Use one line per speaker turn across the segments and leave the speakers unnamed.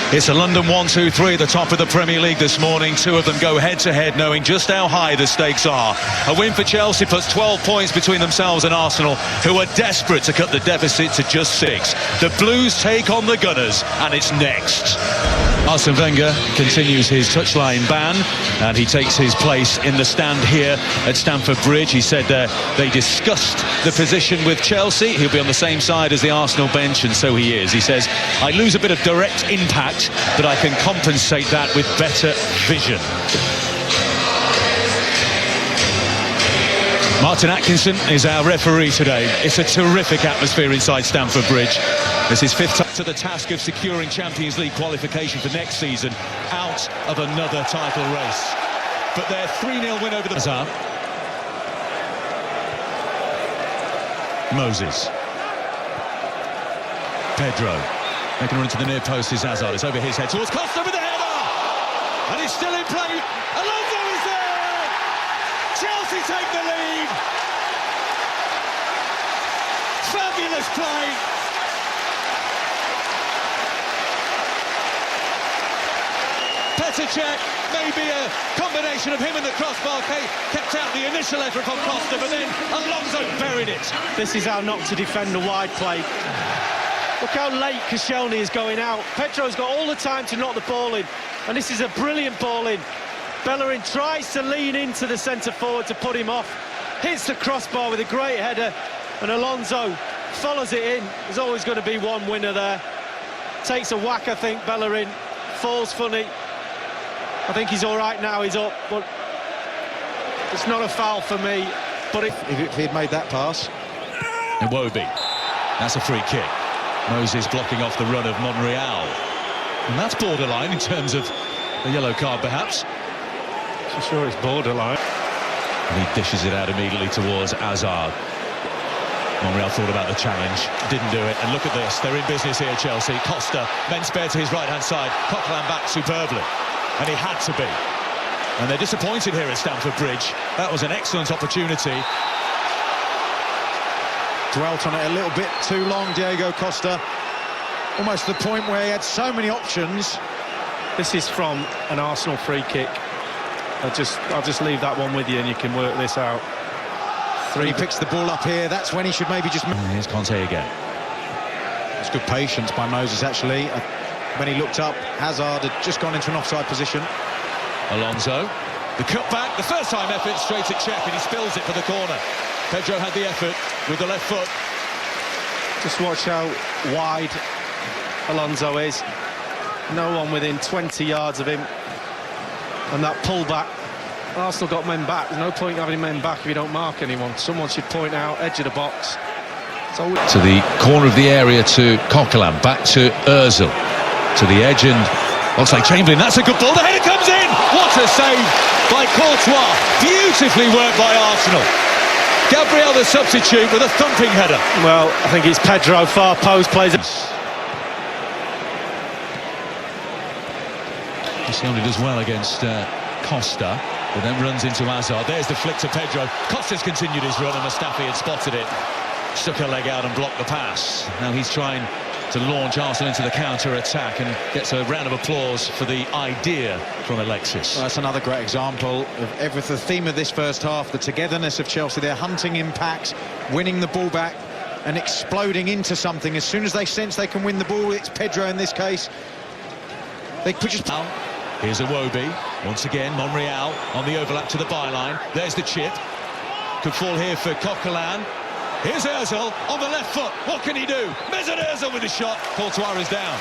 It's a London 1-2-3 at the top of the Premier League this morning. Two of them go head-to-head, knowing just how high the stakes are. A win for Chelsea puts 12 points between themselves and Arsenal, who are desperate to cut the deficit to just 6. The Blues take on the Gunners, and it's next. Arsene Wenger continues his touchline ban, and he takes his place in the stand here at Stamford Bridge. He said they discussed the position with Chelsea. He'll be on the same side as the Arsenal bench, and so he is. He says, I lose a bit of direct impact, but I can compensate that with better vision. Martin Atkinson is our referee today. It's a terrific atmosphere inside Stamford Bridge. This is 5th time to the task of securing Champions League qualification for next season, out of another title race. But their 3-0 win over the Hazard. Moses. Pedro. Making a run to the near post is Hazard. It's over his head towards Costa with the header! And he's still in play. Alonso is there! Chelsea take the lead! Fabulous play! Petr Cech, maybe a combination of him and the crossbar kept out the initial effort from Costa, but then Alonso buried it.
This is how not to defend a wide play. Look how late Koscielny is going out. Pedro's got all the time to knock the ball in, and this is a brilliant ball in. Bellerin tries to lean into the centre forward to put him off, hits the crossbar with a great header, and Alonso follows it in. There's always going to be one winner there. Takes a whack, I think, Bellerin. Falls funny. I think he's all right now, he's up, but it's not a foul for me. But
if he had made that pass.
Iwobi. That's a free kick. Moses blocking off the run of Monreal. And that's borderline in terms of a yellow card, perhaps.
I'm sure it's borderline.
And he dishes it out immediately towards Hazard. Monreal thought about the challenge, didn't do it. And look at this, they're in business here, Chelsea. Costa, then spared to his right-hand side. Coquelin back superbly. And he had to be. And they're disappointed here at Stamford Bridge. That was an excellent opportunity.
Dwelt on it a little bit too long, Diego Costa. Almost to the point where he had so many options.
This is from an Arsenal free kick. I'll just leave that one with you and you can work this out.
He picks the ball up here, that's when he should maybe just...
Here's Conte again.
It's good patience by Moses, actually. When he looked up, Hazard had just gone into an offside position.
Alonso, the cut back, the first time effort straight at Cech, and he spills it for the corner. Pedro had the effort with the left foot.
Just watch how wide Alonso is. No one within 20 yards of him. And that pull-back. Arsenal got men back. There's no point having men back if you don't mark anyone. Someone should point out, edge of the box.
To the corner of the area to Coquelin, back to Ozil. To the edge and Oxlade-Chamberlain, that's a good ball, the header comes in! What a save by Courtois, beautifully worked by Arsenal. Gabriel the substitute with a thumping header.
Well, I think it's Pedro, far post, plays it.
Koscielny does well against Costa, but then runs into Hazard. There's the flick to Pedro. Costa's continued his run and Mustafi had spotted it. Stuck a leg out and blocked the pass. Now he's trying to launch Arsenal into the counter-attack and gets a round of applause for the idea from Alexis.
Well, that's another great example of the theme of this first half, the togetherness of Chelsea. They're hunting impact, winning the ball back and exploding into something. As soon as they sense they can win the ball, it's Pedro in this case. They put just...
Here's Iwobi, once again, Monreal on the overlap to the byline. There's the chip. Could fall here for Coquelin. Here's Ozil on the left foot. What can he do? Mesut Ozil with a shot. Courtois is down.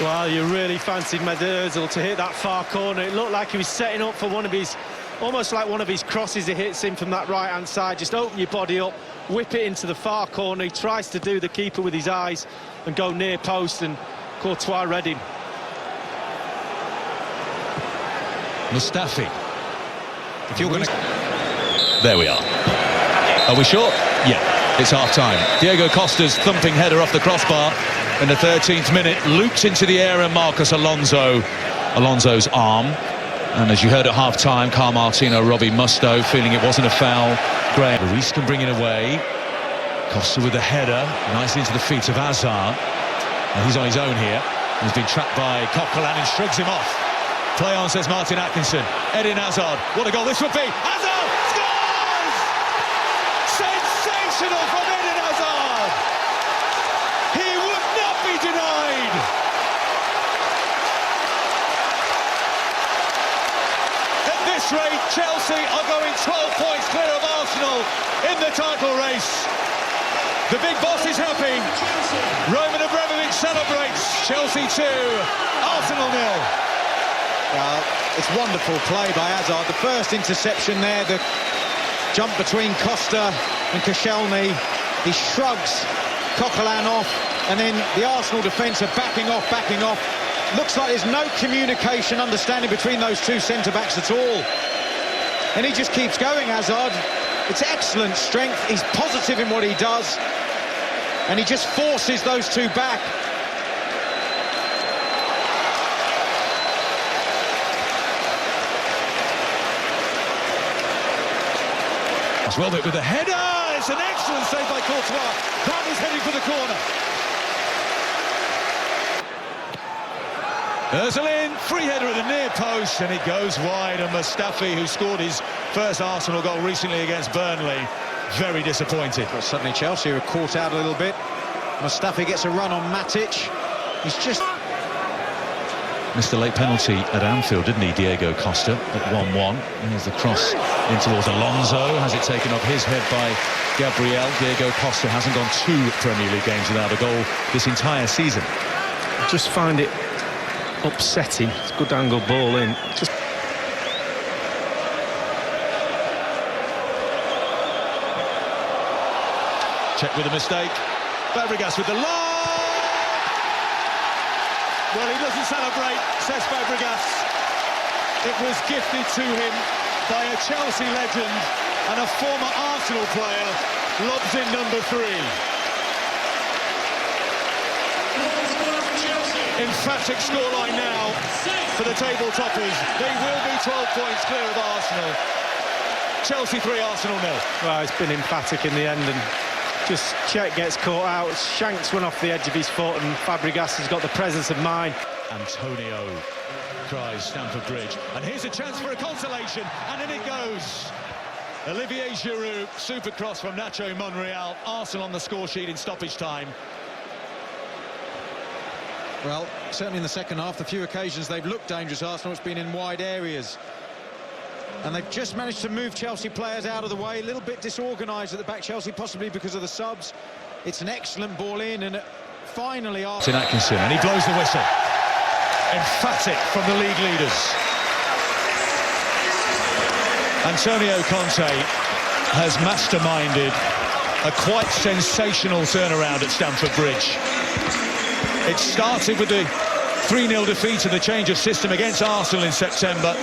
Well, you really fancied Mesut Ozil to hit that far corner. It looked like he was setting up for one of his, almost like one of his crosses. He hits him from that right-hand side. Just open your body up, whip it into the far corner. He tries to do the keeper with his eyes and go near post, and Courtois read him.
Mustafi. If you're going to... There we are. Are we sure? Yeah, it's half-time. Diego Costa's thumping header off the crossbar in the 13th minute loops into the air, and Marcos Alonso's arm. And as you heard at half-time, Carl Martino, Robbie Musto feeling it wasn't a foul. Graham Luis can bring it away. Costa with the header, nicely into the feet of Hazard. He's on his own here. He's been trapped by Coquelin and shrugs him off. Play on, says Martin Atkinson. Eden Hazard. What a goal this would be. Hazard scores! Sensational from Eden Hazard. He would not be denied. At this rate, Chelsea are going 12 points clear of Arsenal in the title race. The big boss is happy. Roman Abramovich celebrates. Chelsea 2, Arsenal 0.
Well, it's wonderful play by Hazard. The first interception there, the jump between Costa and Koscielny. He shrugs Coquelin off, and then the Arsenal defence are backing off. Looks like there's no communication, understanding between those two centre-backs at all. And he just keeps going, Hazard. It's excellent strength. He's positive in what he does. And he just forces those two back.
Well, with the header, it's an excellent save by Courtois. That was heading for the corner. Ozil in, free header at the near post, and it goes wide. And Mustafi, who scored his first Arsenal goal recently against Burnley, very disappointed.
But suddenly Chelsea are caught out a little bit. Mustafi gets a run on Matic. He's just...
Missed a late penalty at Anfield, didn't he, Diego Costa, at 1-1. Here's the cross in towards Alonso, has it taken off his head by Gabriel. Diego Costa hasn't gone 2 Premier League games without a goal this entire season.
I just find it upsetting. It's a good angle ball in. Just...
Check with a mistake. Fabregas with the line. Well, he doesn't celebrate, says Fabregas. It was gifted to him by a Chelsea legend, and a former Arsenal player lobs in number 3. Emphatic scoreline now for the table toppers. They will be 12 points clear of Arsenal. Chelsea 3, Arsenal 0.
Well, it's been emphatic in the end, and just Cech gets caught out, shanks one off the edge of his foot, and Fabregas has got the presence of mind.
Antonio cries Stamford Bridge, and here's a chance for a consolation, and in it goes. Olivier Giroud, super cross from Nacho Monreal. Arsenal on the score sheet in stoppage time.
Well, certainly in the second half, the few occasions they've looked dangerous, Arsenal, it's been in wide areas. And they've just managed to move Chelsea players out of the way. A little bit disorganised at the back, Chelsea, possibly because of the subs. It's an excellent ball in, and finally...
Martin Atkinson, and he blows the whistle. Emphatic from the league leaders. Antonio Conte has masterminded a quite sensational turnaround at Stamford Bridge. It started with the 3-0 defeat and the change of system against Arsenal in September.